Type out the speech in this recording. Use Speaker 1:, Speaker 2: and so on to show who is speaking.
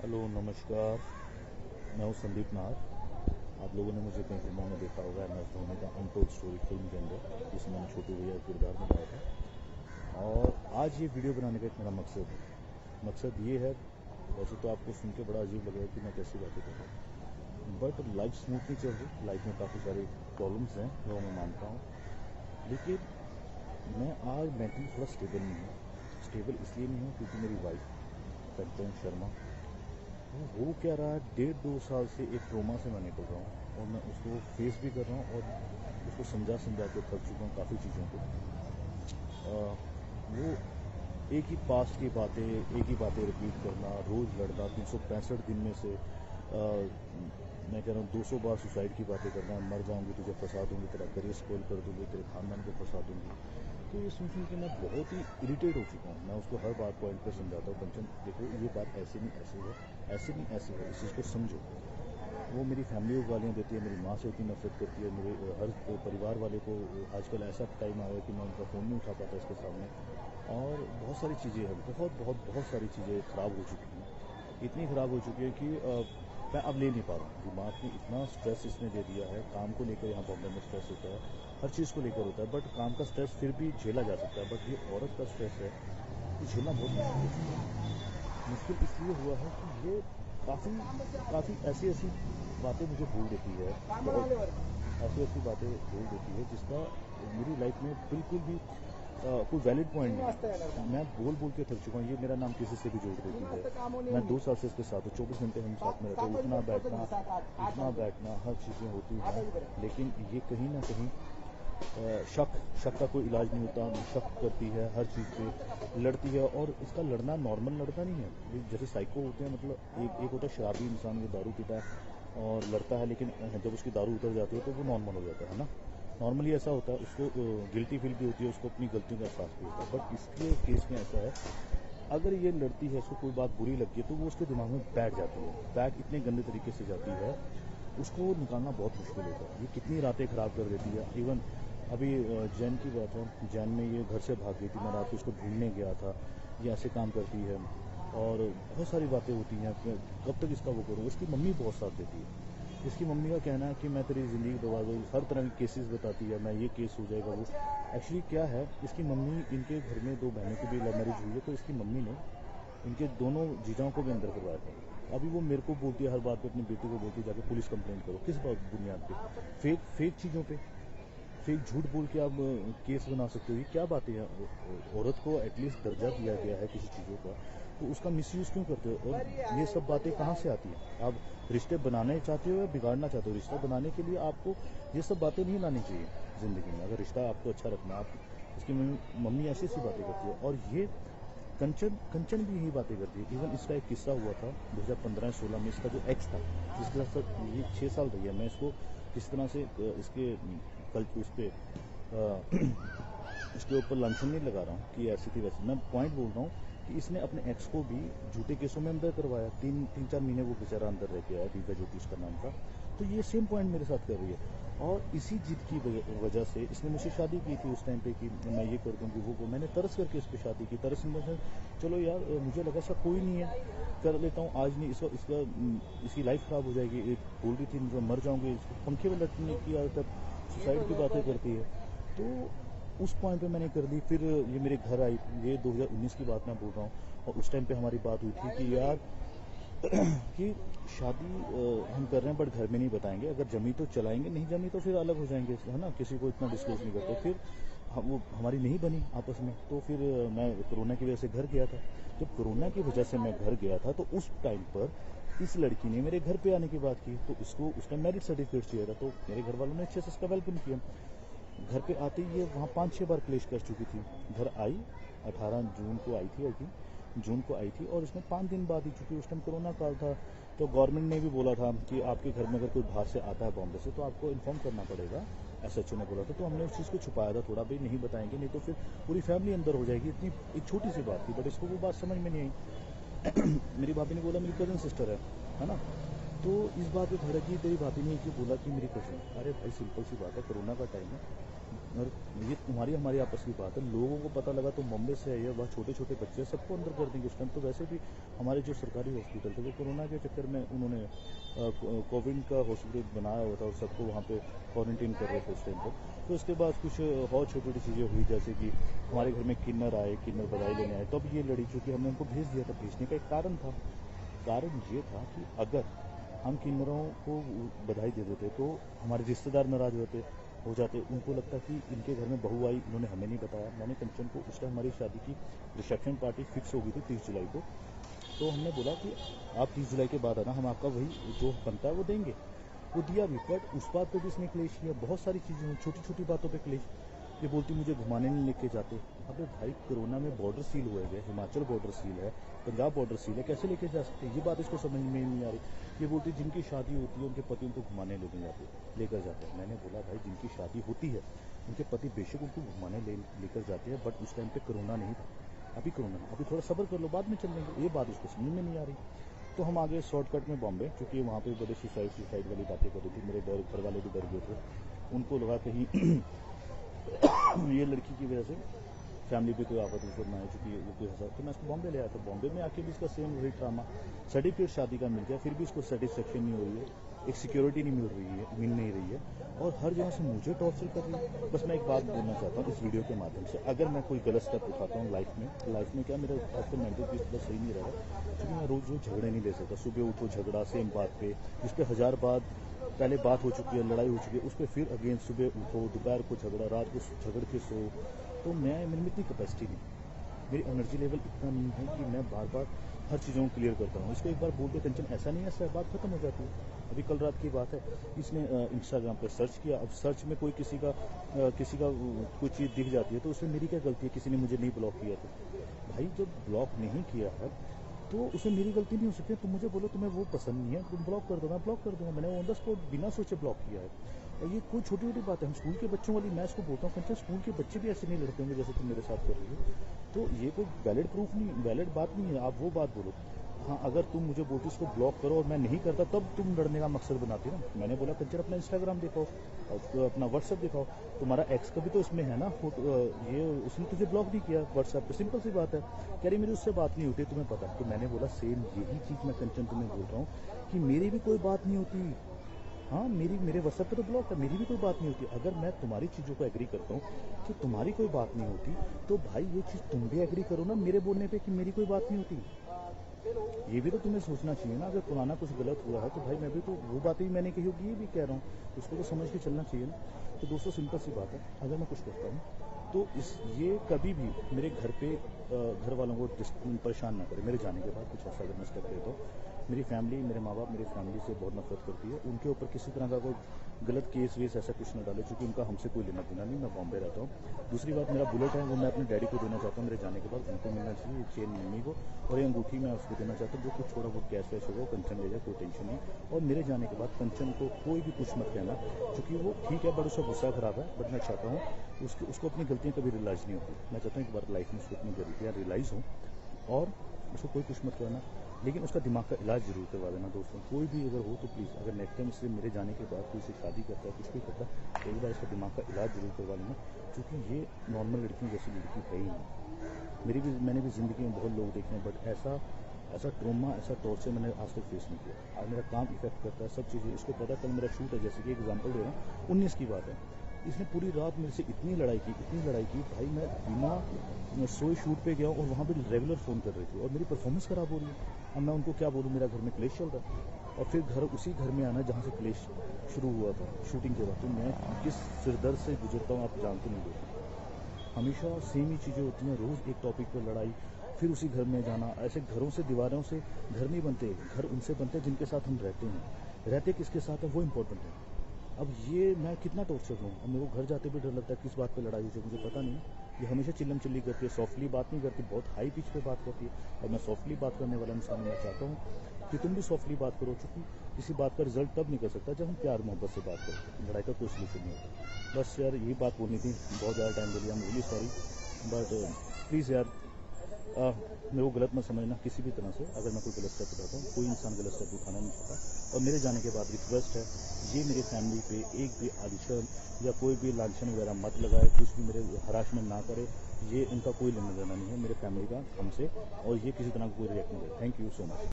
Speaker 1: Hello नमस्कार। मैं हूँ संदीप नाहर। आप लोगों ने मुझे कई फिल्मों में देखा होगा, MS धोनी का अनटोल्ड स्टोरी फिल्म के अंदर, जिसमें मैंने छोटू भैया का किरदार निभाया था। और आज ये वीडियो बनाने का एक मेरा मकसद ये है। वैसे तो आपको सुन के बड़ा अजीब लगेगा कि मैं कैसी बातें कर रहा हूँ, बट लाइफ स्मूथ नहीं चल रही। लाइफ में काफ़ी सारे प्रॉब्लम्स हैं जो मैं मानता हूँ, लेकिन मैं आज मेंटली थोड़ा स्टेबल नहीं हूँ। स्टेबल इसलिए नहीं हूँ क्योंकि मेरी वाइफ कंचन शर्मा, वो हो क्या रहा है, 1.5-2 साल से एक ट्रोमा से मैं निकल रहा हूँ और मैं उसको फेस भी कर रहा हूँ और उसको समझा के थक चुका हूँ काफ़ी चीज़ों को। वो एक ही पास्ट की बातें, एक ही बातें रिपीट करना, रोज़ लड़ना, 365 दिन में से मैं कह रहा हूँ 200 बार सुसाइड की बातें करना, मर जाऊंगी, तुझे फंसा दूंगी, तेरा करियर स्पॉइल कर दूंगी, तेरे खानदान को फंसा दूंगी। तो ये सुन के मैं बहुत ही इरिटेट हो चुका हूँ। मैं उसको हर बात पॉइंट पर समझाता हूँ, कंचन देखो ये बात ऐसे नहीं ऐसे है, ऐसे नहीं ऐसे है, इस चीज़ को समझो। वो मेरी फैमिली को गालियाँ देती है, मेरी माँ से इतनी नफरत करती है, मेरे हर परिवार वाले को। आजकल ऐसा टाइम आ गया कि मैं उनका फ़ोन नहीं उठा पाता इसके सामने। और बहुत सारी चीज़ें हैं, बहुत सारी चीज़ें ख़राब हो चुकी हैं, इतनी ख़राब हो चुकी है कि मैं अब ले नहीं पा रहा हूँ। दिमाग में इतना स्ट्रेस इसने दे दिया है। काम को लेकर यहाँ बॉम्बे में स्ट्रेस होता है, हर चीज़ को लेकर होता है, बट काम का स्ट्रेस फिर भी झेला जा सकता है। बट ये औरत का स्ट्रेस है, ये झेलना बहुत मुश्किल हो चुका है। मुश्किल इसलिए हुआ है कि ये काफ़ी ऐसी ऐसी बातें मुझे बोल देती है, ऐसी ऐसी बातें बोल देती है जिसका मेरी लाइफ में बिल्कुल भी कोई वैलिड पॉइंट नहीं। मैं बोल के थक चुका हूँ। ये मेरा नाम किसी से भी जोड़ देती है। मैं 2 साल से इसके साथ हूँ, 24 घंटे हम साथ में रहते हैं, उठना बैठना हर चीज़ें होती हैं, लेकिन ये कहीं ना कहीं शक का कोई इलाज नहीं होता। शक करती है, हर चीज़ पे लड़ती है, और इसका लड़ना नॉर्मल लड़ना नहीं है। जैसे साइको होते हैं, मतलब एक होता है शराबी इंसान, वो दारू पीता है और लड़ता है, लेकिन जब उसकी दारू उतर जाती है तो वो नॉर्मल हो जाता है ना। नॉर्मली ऐसा होता है, उसको गिल्टी फील भी होती है, उसको अपनी गलतियों का एहसास भी होता है। बट इसके केस में ऐसा है, अगर ये लड़ती है, उसको कोई बात बुरी लगती है तो वो उसके दिमाग में बैठ जाती है, बैठ इतने गंदे तरीके से जाती है, उसको निकालना बहुत मुश्किल होता है। ये कितनी रातें ख़राब कर देती है। इवन अभी जैन की बात है, जैन में ये घर से भाग गई थी, मैं रात को उसको ढूंढने गया था। ये ऐसे काम करती है और बहुत सारी बातें होती हैं। कब तक इसका वो करूँ। इसकी मम्मी बहुत साथ देती है। इसकी मम्मी का कहना है कि मैं तेरी ज़िंदगी बर्बाद गई, हर तरह के केसेस बताती है, मैं ये केस हो जाएगा वो। एक्चुअली क्या है, इसकी मम्मी, इनके घर में 2 बहनों की भी लव मैरिज हुई है, तो इसकी मम्मी ने इनके दोनों जीजाओं को भी अंदर करवाया था। अभी वो मेरे को बोलती है, हर बात पे अपनी बेटी को बोलती है जाके पुलिस कंप्लेंट करो। किस बात बुनियाद पे? फेक चीज़ों पे, फेक झूठ बोल के आप केस बना सकते हो। ये क्या बातें हैं? औरत को एटलीस्ट दर्जा दिया गया है किसी चीज़ों का, तो उसका मिसयूज़ क्यों करते हो? और ये सब बातें कहाँ से आती हैं? आप रिश्ते बनाने चाहते हो या बिगाड़ना चाहते हो? रिश्ता बनाने के लिए आपको ये सब बातें नहीं लानी चाहिए ज़िंदगी में। अगर रिश्ता आपको अच्छा रखना, आप इसकी मम्मी ऐसी ऐसी बातें करती है, और ये कंचन भी यही बातें करती है। इवन इसका एक किस्सा हुआ था 2015-16 में। इसका जो एक्स था, जिसके साथ ये 6 साल रही है, मैं इसको किस तरह से इसके कल उस पर इसके ऊपर लांछन नहीं लगा रहा हूँ कि ऐसी थी वैसी। मैं पॉइंट बोल रहा हूँ कि इसने अपने एक्स को भी झूठे केसों में अंदर करवाया। 3-4 महीने वो बेचारा अंदर रह के आया, दिव्या ज्योति उसका नाम था। तो ये सेम पॉइंट मेरे साथ कर रही है, और इसी जिद की वजह से इसने मुझसे शादी की थी उस टाइम पे कि मैं ये कर दूंगी वो। मैंने तरस करके इस पर शादी की। तरस में चलो यार, मुझे लगा ऐसा कोई नहीं है, कर लेता हूँ। आज नहीं, इसकी लाइफ ख़राब हो जाएगी। एक बोल रही थी मैं मर जाऊंगी, इसको पंखे में लटकने की आदत, सुसाइड की बातें करती है। तो उस पॉइंट पे मैंने कर दी। फिर ये मेरे घर आई, ये 2019 की बात मैं बोल रहा हूँ, और उस टाइम पे हमारी बात हुई थी कि यार कि शादी हम कर रहे हैं, बट घर में नहीं बताएंगे, अगर जमी तो चलाएंगे, नहीं जमी तो फिर अलग हो जाएंगे, है ना, किसी को इतना डिस्क्लोज नहीं करते। फिर वो हमारी नहीं बनी आपस में, तो फिर मैं कोरोना की वजह से घर गया था। जब कोरोना की वजह से मैं घर गया था, तो उस टाइम पर इस लड़की ने मेरे घर पे आने की बात की, तो इसको उस टाइम मैरिज सर्टिफिकेट चाहिए था, तो मेरे घर वालों ने अच्छे से इसका वेलकम किया। घर पे आते ही ये वहाँ 5-6 बार क्लेश कर चुकी थी। घर आई 18 जून को आई थी, जून को आई थी, और इसमें 5 दिन बाद ही, चूँकि उस टाइम कोरोना काल था, तो गवर्नमेंट ने भी बोला था कि आपके घर में अगर कोई बाहर से आता है बॉम्बे से, तो आपको इन्फॉर्म करना पड़ेगा। SHO ने बोला था। तो हमने उस चीज़ को छुपाया था थोड़ा, भाई नहीं बताएंगे, नहीं तो फिर पूरी फैमिली अंदर हो जाएगी। इतनी एक छोटी सी बात थी, बट इसको वो बात समझ में नहीं आई। मेरी भाभी ने बोला मेरी कज़न सिस्टर है ना। तो इस बात पे भड़की, तेरी भाभी ने कि बोला कि मेरी कज़न। अरे भाई सिंपल सी बात है, कोरोना का टाइम है, और ये तुम्हारी हमारी आपस की बात है। लोगों को पता लगा तो बॉम्बे से आई है, वह छोटे छोटे बच्चे सबको अंदर कर देंगे। इस टाइम तो वैसे भी हमारे जो सरकारी हॉस्पिटल थे वो कोरोना के चक्कर में उन्होंने कोविड का हॉस्पिटल बनाया हुआ था और सबको वहाँ पे क्वारंटीन कर रहे थे उस टाइम पर। तो उसके बाद कुछ और छोटी छोटी चीज़ें हुई, जैसे कि हमारे घर में किन्नर आए, किन्नर बधाई लेने आए, तब ये लड़ी चूँकि हमने उनको भेज दिया था। भेजने का एक कारण था, कारण ये था कि अगर हम किन्नरों को बधाई दे देते तो हमारे रिश्तेदार नाराज हो जाते। उनको लगता कि इनके घर में बहू आई, इन्होंने हमें नहीं बताया। मैंने कंचन को, उस टाइम हमारी शादी की रिसेप्शन पार्टी फिक्स हो गई थी 30 जुलाई को, तो हमने बोला कि आप 30 जुलाई के बाद आना, हम आपका वही जो बनता है वो देंगे। वो दिया भी, बट उस बात पे भी इसने क्लेश किया। बहुत सारी चीज़ें हुई, छोटी छोटी बातों पे क्लेश। ये बोलती मुझे घुमाने नहीं लेके जाते। अबे भाई, कोरोना में बॉर्डर सील हुए गए, हिमाचल बॉर्डर सील है, पंजाब बॉर्डर सील है, कैसे लेके जा सकते? ये बात इसको समझ में नहीं आ रही। ये बोलती जिनकी शादी होती है उनके पति उनको घुमाने लेकर जाते हैं। मैंने बोला भाई, जिनकी शादी होती है उनके पति बेशक उनको घुमाने लेकर जाते हैं, बट उस टाइम पे कोरोना नहीं था। अभी कोरोना, अभी थोड़ा सब्र कर लो, बाद में चल लेंगे। ये बात उसको समझ में नहीं आ रही। तो हम आगे शॉर्टकट में बॉम्बे, क्योंकि वहाँ पे बड़े सुसाइड वाली बातें कर रही थी। मेरे घर वाले भी डर गए थे, उनको लगा कहीं ये लड़की की वजह से फैमिली पे कोई आफत उफत ना है, चूँकि ये कोई हंसा। तो मैं इसको बॉम्बे ले आया था। बॉम्बे में आके भी इसका सेम वही ड्रामा। सर्टिफिकेट शादी का मिल गया, फिर भी इसको सेटिस्फेक्शन नहीं हो रही है, एक सिक्योरिटी नहीं मिल नहीं रही है, और हर जगह से मुझे टॉर्चर कर रही है। बस मैं एक बात बोलना चाहता हूँ इस वीडियो के माध्यम से, अगर मैं कोई गलत स्टेप उठाता हूँ लाइफ में क्या मेरा आजकल मेंटल पीस थोड़ा सही नहीं रहा, क्योंकि मैं रोज झगड़े नहीं ले सकता। सुबह उठो झगड़ा सेम बात पे, जिस पे 1000 बात पहले बात हो चुकी है, लड़ाई हो चुकी है, उस पर फिर अगेन सुबह उठो, दोपहर को झगड़ा, रात को झगड़ के सो। तो मेरे में इतनी कैपेसिटी नहीं, मेरी एनर्जी लेवल इतना नहीं है कि मैं बार बार हर चीज़ों को क्लियर करता हूँ। इसको एक बार बोल के टेंशन ऐसा नहीं है, ऐसा बात खत्म हो जाती है। अभी कल रात की बात है, इसने इंस्टाग्राम पे सर्च किया। अब सर्च में कोई किसी का कोई चीज़ दिख जाती है तो उसमें मेरी क्या गलती है? किसी ने मुझे नहीं ब्लॉक किया तो भाई, जब ब्लॉक नहीं किया है तो उसमें मेरी गलती नहीं हो सकती। तुम मुझे बोलो तुम्हें वो पसंद नहीं है, तुम ब्लॉक कर दो, मैं ब्लॉक कर दूंगा। मैंने ऑन द स्पॉट बिना सोचे ब्लॉक किया है। और ये कोई छोटी छोटी बात है। हम स्कूल के बच्चों वाली, मैं इसको बोलता हूँ कंचन, स्कूल के बच्चे भी ऐसे नहीं लड़ते होंगे जैसे तुम मेरे साथ कर रही हो। तो ये कोई वैलिड प्रूफ नहीं, वैलिड बात नहीं है। आप वो बात बोलो। हाँ, अगर तुम मुझे बोलती इसको ब्लॉक करो और मैं नहीं करता, तब तुम लड़ने का मकसद बनाती ना। मैंने बोला कंचन अपना इंस्टाग्राम दिखाओ, अपना व्हाट्सएप दिखाओ। तुम्हारा एक्स का भी तो इसमें है ना फोटो, ये उसने तुझे ब्लॉक नहीं किया व्हाट्सएप पे, सिंपल सी बात है। कह रही मेरी उससे बात नहीं होती, तुम्हें पता। तो मैंने बोला सेम यही चीज़ मैं कंचन तुम्हें बोल रहा हूँ कि मेरी भी कोई बात नहीं होती। हाँ, मेरे व्हाट्सएप पे तो ब्लॉक है, मेरी भी कोई बात नहीं होती। अगर मैं तुम्हारी चीज़ों को एग्री करता हूँ कि तुम्हारी कोई बात नहीं होती, तो भाई ये चीज़ तुम भी एग्री करो ना मेरे बोलने पे कि मेरी कोई बात नहीं होती। ये भी तो तुम्हें सोचना चाहिए ना। अगर पुराना कुछ गलत हुआ है तो भाई मैं भी तो वो बातें मैंने कही होगी, ये भी कह रहा हूँ, उसको तो समझ के चलना चाहिए ना। तो दोस्तों सिंपल सी बात है, अगर मैं कुछ करता हूँ तो ये कभी भी मेरे घर पे घर वालों को परेशान ना करे। मेरे जाने के बाद कुछ ऐसा अगर मैं स्टेप लेता हूँ, मेरी फैमिली, मेरे माँ बाप मेरी फैमिली से बहुत नफरत करती है। उनके ऊपर किसी तरह का कोई गलत केस वेस ऐसा कुछ ना डाले, क्योंकि उनका हमसे कोई लेना देना नहीं। मैं बॉम्बे रहता हूँ। दूसरी बात, मेरा बुलेट है वो मैं अपने डैडी को देना चाहता हूँ मेरे जाने के बाद। उनको मिलना चाहिए, ये चेन मम्मी को, और ये अंगूठी मैं उसको देना चाहता हूँ। जो कुछ थोड़ा बहुत कैश वैश होगा कंचन ले जाए, कोई टेंशन नहीं। और मेरे जाने के बाद कंचन को कोई भी कुछ मत कहना, क्योंकि वो ठीक है बट उसका गुस्सा खराब है। बट मैं चाहता हूँ उसको अपनी गलतियाँ कभी रियलाइज़ नहीं होती। मैं चाहता हूँ एक बार लाइफ में उसको अपनी गलतियाँ रियलाइज़ हो, और उसको कोई कुछ मत करना, लेकिन उसका दिमाग का इलाज जरूर करवा देना। दोस्तों कोई भी अगर हो तो प्लीज़, अगर नेक्स्ट टाइम इससे मेरे जाने के बाद कोई इसे शादी करता है, कुछ भी करता है, तो एक बार इसका दिमाग का इलाज जरूर करवा लेना, क्योंकि ये नॉर्मल लड़कियों जैसी लड़की है ही नहीं। मैंने भी ज़िंदगी में बहुत लोग देखे हैं, बट ऐसा ट्रोमा, ऐसा टॉर्चर मैंने आज तक फेस नहीं किया। आज मेरा काम इफेक्ट करता है, सब चीज़ें इसको पता। कल मेरा शूट है, जैसे कि एग्जाम्पल दे रहा हूँ, 19 की बात है। इसने पूरी रात मेरे से इतनी लड़ाई की भाई, मैं बिना सोए शूट पे गया और वहाँ पे रेगुलर फ़ोन कर रही थी, और मेरी परफॉर्मेंस ख़राब हो रही है। अब मैं उनको क्या बोलूँ, मेरा घर में क्लेश चल रहा है, और फिर उसी घर में आना जहाँ से क्लेश शुरू हुआ था शूटिंग के बाद। तो मैं किस सिरदर्द से गुजरता हूँ आप जानते नहीं दोस्तों। हमेशा सेम ही चीज़ें होती हैं, रोज़ एक टॉपिक पर लड़ाई, फिर उसी घर में जाना। ऐसे घरों से, दीवारों से घर नहीं बनते, घर उनसे बनते हैं जिनके साथ हम रहते हैं। रहते किसके साथ है वो इम्पोर्टेंट है। अब ये मैं कितना टॉर्चर लूँ। अब मेरे को घर जाते भी डर लगता है किस बात पे लड़ाई हुई, मुझे पता नहीं। ये हमेशा चिल्लम चिल्ली करती है, सॉफ्टली बात नहीं करती, बहुत हाई पिच पे बात करती है। और मैं सॉफ्टली बात करने वाला इंसान हूँ। मैं चाहता हूँ कि तुम भी सॉफ्टली बात करो, क्योंकि किसी बात का रिजल्ट तब निकल सकता है जब हम प्यार मोहब्बत से बात करें। लड़ाई का कोई सोल्यूशन नहीं होता। बस यार यही बात बोलनी थी, बहुत ज़्यादा टाइम ले लिया, I am really sorry, but please यार मेरे को गलत मत समझना किसी भी तरह से। अगर मैं कोई गलत स्टेप उठाता हूँ, कोई इंसान गलत स्टेप उठाना नहीं चाहता। और मेरे जाने के बाद रिक्वेस्ट है, ये मेरी फैमिली पे एक भी आदिशन या कोई भी लांछन वगैरह मत लगाए, कुछ भी मेरे हरासमेंट ना करे। ये इनका कोई लेना देना नहीं है मेरे फैमिली का हमसे, और ये किसी तरह का कोई रिएक्ट नहीं करे। Thank you so much.